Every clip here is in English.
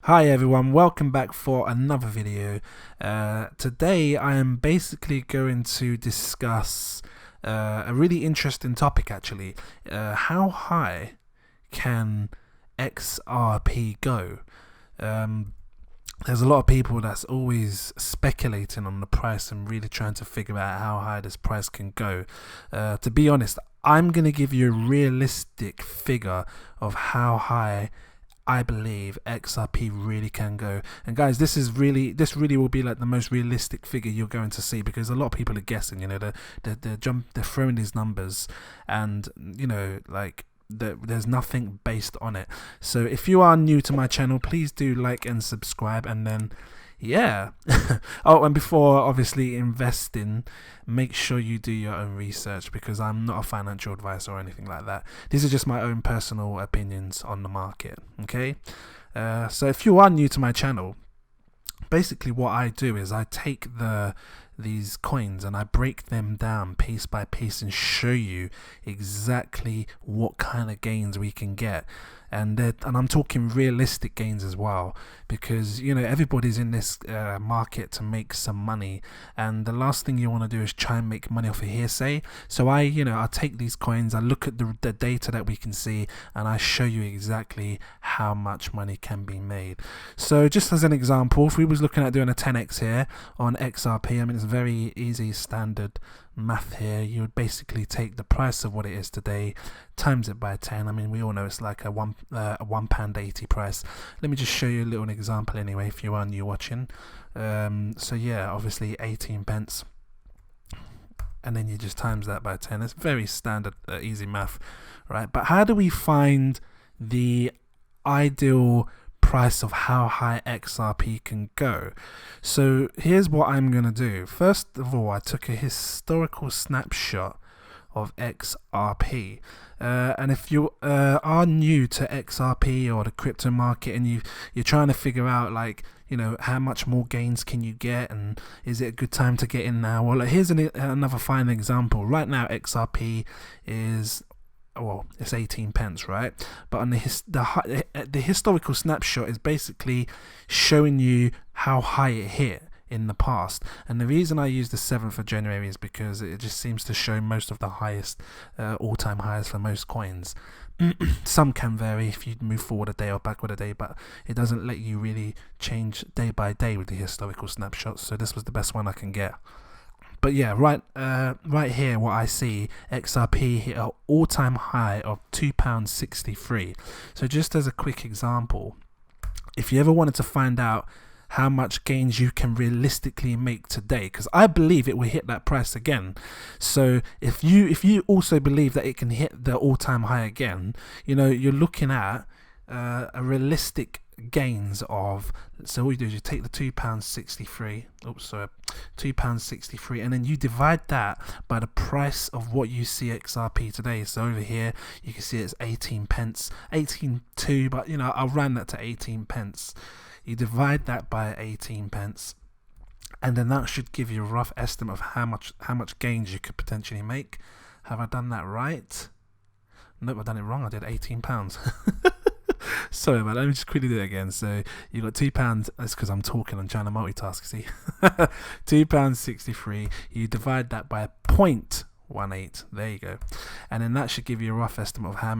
Hi everyone, welcome back for another video. Today I am basically going to discuss a really interesting topic actually. How high can XRP go? There's a lot of people that's always speculating on the price and really trying to figure out how high this price can go. To be honest, I'm going to give you a realistic figure of how high I believe XRP really can go. And guys, this really will be like the most realistic figure you're going to see, because a lot of people are guessing, they're throwing these numbers and there's nothing based on it. So if you are new to my channel, please do like and subscribe, and then oh, and before obviously investing, make sure you do your own research, because I'm not a financial advisor or anything like that. These are just my own personal opinions on the market. Okay, so if you are new to my channel, basically what I do is I take these coins and I break them down piece by piece and show you exactly what kind of gains we can get. And I'm talking realistic gains as well, because everybody's in this market to make some money, and the last thing you want to do is try and make money off of hearsay. So I take these coins, I look at the data that we can see, and I show you exactly how much money can be made. So just as an example, if we was looking at doing a 10x here on XRP, I mean, it's very easy standard math here. You would basically take the price of what it is today, times it by 10. I mean, we all know it's like a £1.80 price. Let me just show you a little example anyway, if you are new watching. So yeah, obviously 18 pence, and then you just times that by 10. It's very standard, easy math, right? But how do we find the ideal price of how high XRP can go? So here's what I'm gonna do. First of all, I took a historical snapshot of XRP, and if you are new to XRP or the crypto market, and you're trying to figure out how much more gains can you get, and is it a good time to get in now? Well, here's another fine example. Right now XRP is, well, it's 18 pence, right? But on the historical snapshot is basically showing you how high it hit in the past. And the reason I use the 7th of January is because it just seems to show most of the highest all-time highs for most coins. Some can vary if you move forward a day or backward a day, but it doesn't let you really change day by day with the historical snapshots. So this was the best one I can get. But yeah, right here, what I see, XRP hit an all-time high of £2.63. So just as a quick example, if you ever wanted to find out how much gains you can realistically make today, because I believe it will hit that price again. So if you also believe that it can hit the all-time high again, you're looking at a realistic gains of, so what you do is you take the £2.63, £2.63, and then you divide that by the price of what you see XRP today. So over here you can see it's 18 pence, 18.2, but I'll round that to 18 pence. You divide that by 18 pence, and then that should give you a rough estimate of how much gains you could potentially make. Have I done that right? Nope, I've done it wrong. I did £18. Sorry about that. Let me just quickly do it again. So you got £2. That's because I'm talking. I'm trying to multitask. See, £2.63. You divide that by 0.18. There you go, and then that should give you a rough estimate of how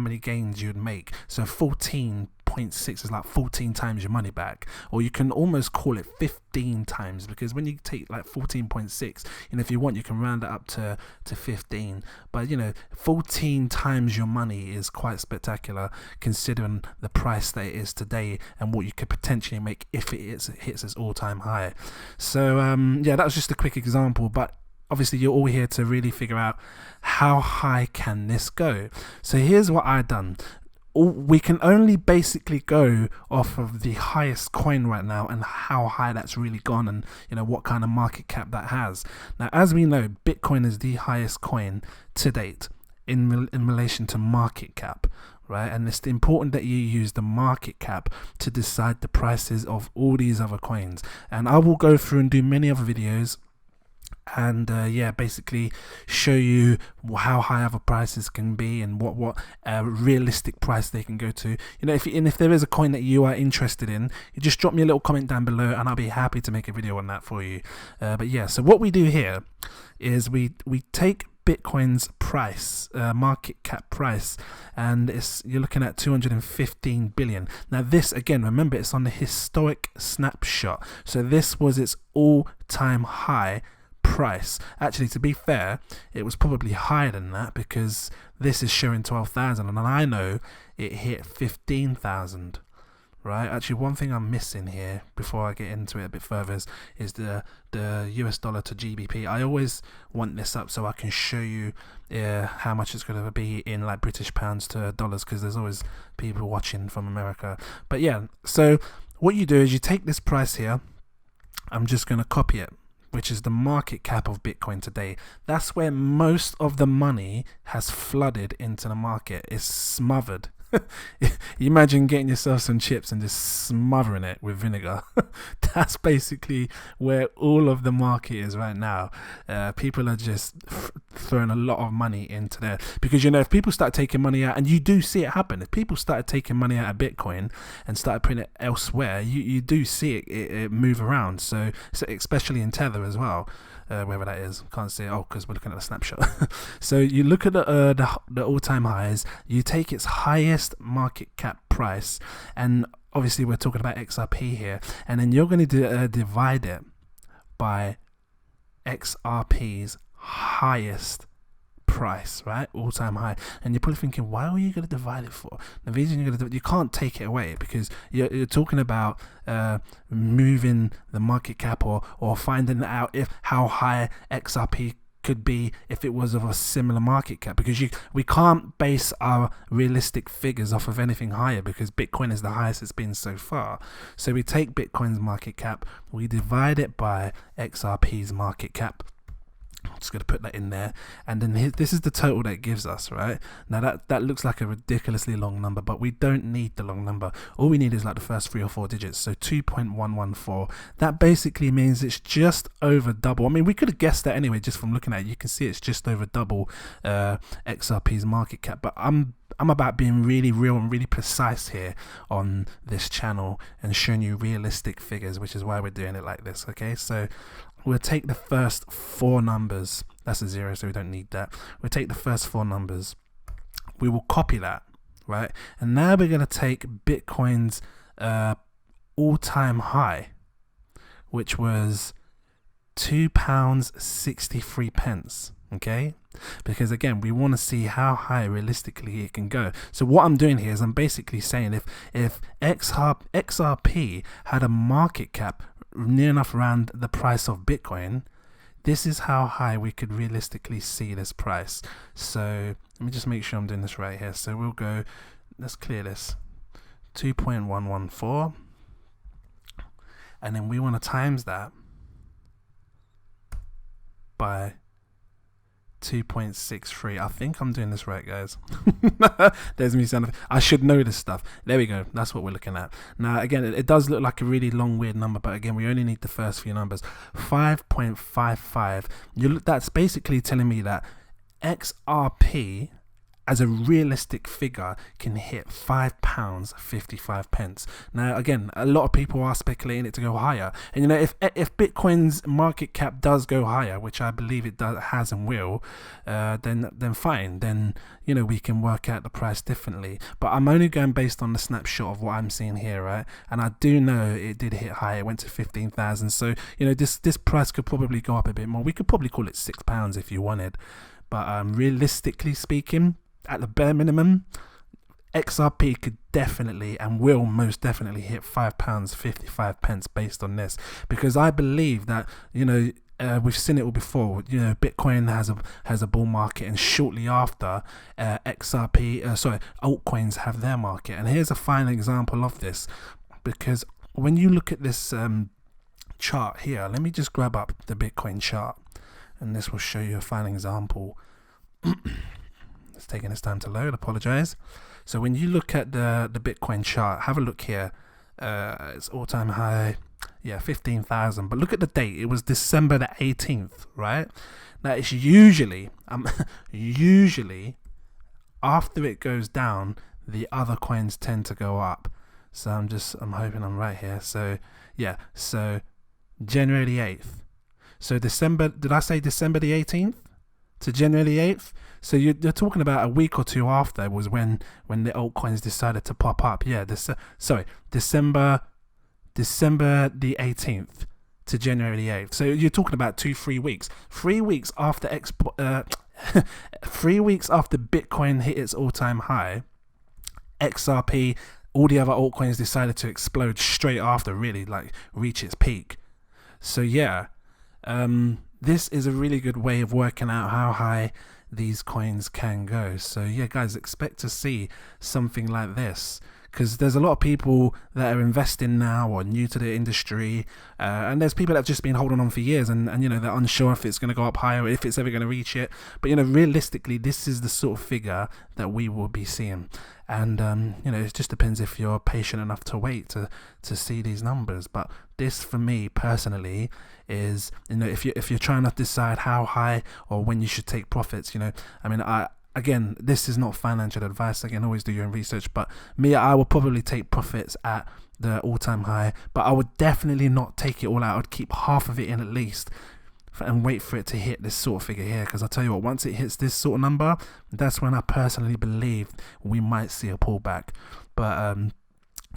many gains you'd make. So 14.6 is like 14 times your money back, or you can almost call it 15 times, because when you take like 14.6, if you want, you can round it up to 15, but 14 times your money is quite spectacular, considering the price that it is today and what you could potentially make if it hits its all-time high. So yeah, that was just a quick example, but obviously you're all here to really figure out how high can this go. So here's what I've done. We can only basically go off of the highest coin right now and how high that's really gone, and what kind of market cap that has. Now, as we know, Bitcoin is the highest coin to date in relation to market cap, right? And it's important that you use the market cap to decide the prices of all these other coins. And I will go through and do many other videos and yeah, basically show you how high other prices can be and what realistic price they can go to. If there is a coin that you are interested in, you just drop me a little comment down below and I'll be happy to make a video on that for you. But yeah, so what we do here is we take Bitcoin's price, market cap price, and you're looking at 215 billion. Now this, again, remember, it's on the historic snapshot, so this was its all-time high price. Actually, to be fair, it was probably higher than that, because this is showing 12,000 and I know it hit 15,000. Right, actually, one thing I'm missing here before I get into it a bit further is the US dollar to GBP. I always want this up so I can show you how much it's going to be in like British pounds to dollars, because there's always people watching from America. But yeah, so what you do is you take this price here. I'm just going to copy it, which is the market cap of Bitcoin today. That's where most of the money has flooded into the market. It's smothered. Imagine getting yourself some chips and just smothering it with vinegar. That's basically where all of the market is right now. People are just throwing a lot of money into there, because if people start taking money out, and you do see it happen, if people started taking money out of Bitcoin and started putting it elsewhere, you do see it move around. So especially in Tether as well. Wherever that is, can't see it. Oh, because we're looking at the snapshot. So you look at the all-time highs. You take its highest market cap price, and obviously we're talking about XRP here, and then you're going to divide it by XRP's highest price, right? All-time high. And you're probably thinking, why are you going to divide it for? The reason you're going to do it, you can't take it away, because you're talking about moving the market cap or finding out how high XRP could be if it was of a similar market cap, because we can't base our realistic figures off of anything higher, because Bitcoin is the highest it's been so far. So we take Bitcoin's market cap, we divide it by XRP's market cap. I'm just going to put that in there, and then this is the total that it gives us, right? Now that looks like a ridiculously long number, but we don't need the long number. All we need is like the first 3 or 4 digits. So 2.114. That basically means it's just over double. I mean, we could have guessed that anyway, just from looking at it. You can see it's just over double XRP's market cap, but I'm about being really real and really precise here on this channel and showing you realistic figures, which is why we're doing it like this. Okay, so we'll take the first 4 numbers. That's a 0, so we don't need that. We'll take the first 4 numbers. We will copy that, right? And now we're going to take Bitcoin's all-time high, which was £2.63. Okay, because again, we want to see how high realistically it can go. So what I'm doing here is I'm basically saying if XRP had a market cap near enough around the price of Bitcoin, this is how high we could realistically see this price. So let me just make sure I'm doing this right here. So we'll go, let's clear this, 2.114, and then we want to times that by 2.63. I think I'm doing this right, guys. There's me sounding. I should know this stuff. There we go. That's what we're looking at. Now again, it does look like a really long weird number, but again, we only need the first few numbers. 5.55. That's basically telling me that XRP as a realistic figure can hit £5.55. Now again, a lot of people are speculating it to go higher, and if Bitcoin's market cap does go higher, which I believe it has and will, then fine, then we can work out the price differently. But I'm only going based on the snapshot of what I'm seeing here, right? And I do know it did hit higher. It went to 15,000. So this price could probably go up a bit more. We could probably call it £6 if you wanted, but realistically speaking, at the bare minimum, XRP could definitely and will most definitely hit £5.55 based on this, because I believe that we've seen it all before. Bitcoin has a bull market, and shortly after, altcoins have their market. And here's a fine example of this, because when you look at this chart here, let me just grab up the Bitcoin chart, and this will show you a fine example. It's taking its time to load, apologize. So when you look at the Bitcoin chart, have a look here. It's all-time high, Yeah, 15,000. But look at the date. It was December the 18th, right? Now it's usually, usually after it goes down, the other coins tend to go up. So I'm hoping I'm right here. So yeah, so January the 8th. So December, did I say December the 18th to January the 8th? So you're talking about a week or two after was when the altcoins decided to pop up. Yeah, December the 18th to January the 8th. So you're talking about 2-3 weeks. 3 weeks after 3 weeks after Bitcoin hit its all-time high, XRP, all the other altcoins decided to explode straight after, really, like reach its peak. So yeah, this is a really good way of working out how high these coins can go. So yeah, guys, expect to see something like this, because there's a lot of people that are investing now or new to the industry, and there's people that have just been holding on for years, and you know, they're unsure if it's going to go up higher or if it's ever going to reach it. But you know, realistically, this is the sort of figure that we will be seeing. And you know, it just depends if you're patient enough to wait to see these numbers. But this, for me personally, is, you know, if you're trying to decide how high or when you should take profits, you know, I mean, again, this is not financial advice. Again, always do your own research. But me, I would probably take profits at the all-time high, but I would definitely not take it all out. I'd keep half of it in at least, and wait for it to hit this sort of figure here, because I'll tell you what, once it hits this sort of number, that's when I personally believe we might see a pullback. But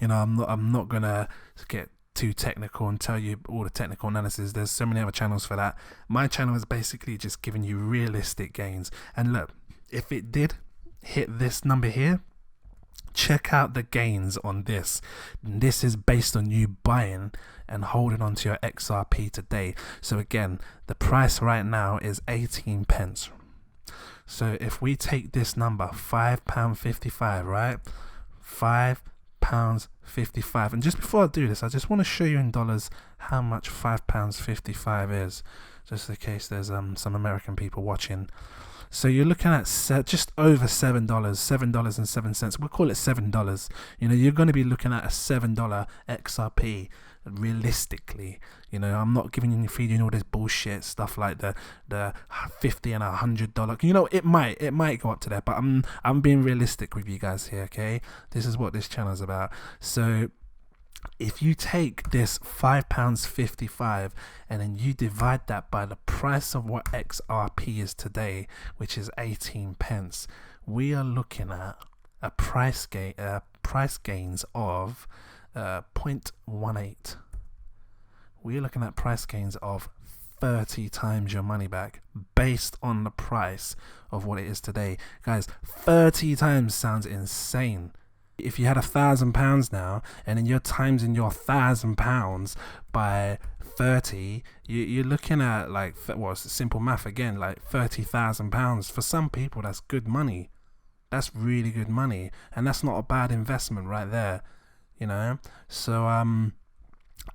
you know, I'm not gonna get too technical and tell you all the technical analysis. There's so many other channels for that. My channel is basically just giving you realistic gains. And look, if it did hit this number here, check out the gains on this. This is based on you buying and holding on to your XRP today. So again, the price right now is 18 pence. So if we take this number, £5.55, right? £5.55. And just before I do this, I just want to show you in dollars how much £5.55 is, just in case there's some American people watching. So you're looking at just over $7, $7.07. We'll call it $7. You know, you're going to be looking at a $7 XRP realistically. You know, I'm not feeding you all this bullshit stuff like the $50 and $100. You know, it might go up to that, but I'm being realistic with you guys here. Okay, this is what this channel is about. So if you take this £5.55 and then you divide that by the price of what XRP is today, which is 18 pence, we are looking at a price gains of 0.18. We're looking at price gains of 30 times your money back based on the price of what it is today. Guys, 30 times sounds insane. If you had £1,000 now, and then you're timesing your £1,000 by 30, you're looking at, like, well, it's simple math again, like £30,000. For some people, that's good money. That's really good money, and that's not a bad investment right there, you know. So I'm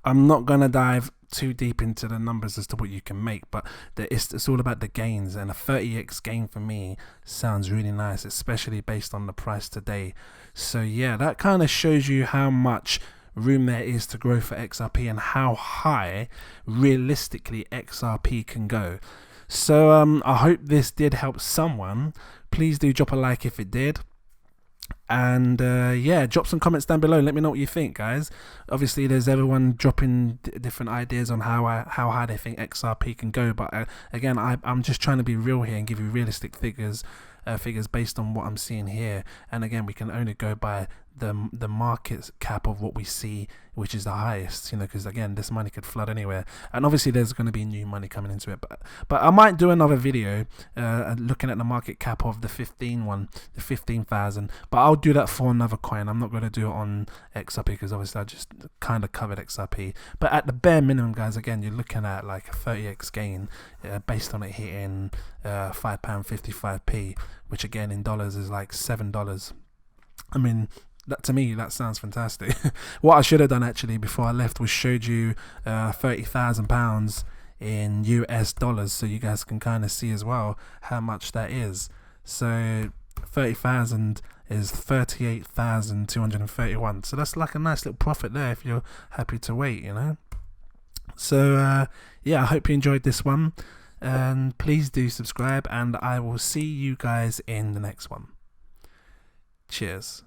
not gonna dive too deep into the numbers as to what you can make, but it's all about the gains, and a 30x gain for me sounds really nice, especially based on the price today. So yeah, that kind of shows you how much room there is to grow for XRP and how high realistically XRP can go. So I hope this did help someone. Please do drop a like if it did. And yeah, drop some comments down below. Let me know what you think, guys. Obviously, there's everyone dropping different ideas on how high they think XRP can go. But again, I'm just trying to be real here and give you realistic figures based on what I'm seeing here. And again, we can only go by the market cap of what we see, which is the highest, you know, because again, this money could flood anywhere, and obviously there's going to be new money coming into it. But I might do another video looking at the market cap of the 15,000, but I'll do that for another coin. I'm not going to do it on XRP because obviously I just kind of covered XRP. But at the bare minimum, guys, again, you're looking at like a 30x gain based on it hitting £5.55p, which again in dollars is like $7. I mean, that, to me, that sounds fantastic. What I should have done actually before I left was showed you £30,000 in US dollars, so you guys can kind of see as well how much that is. So 30,000 is 38,231. So that's like a nice little profit there if you're happy to wait, you know. So yeah, I hope you enjoyed this one, and please do subscribe, and I will see you guys in the next one. Cheers.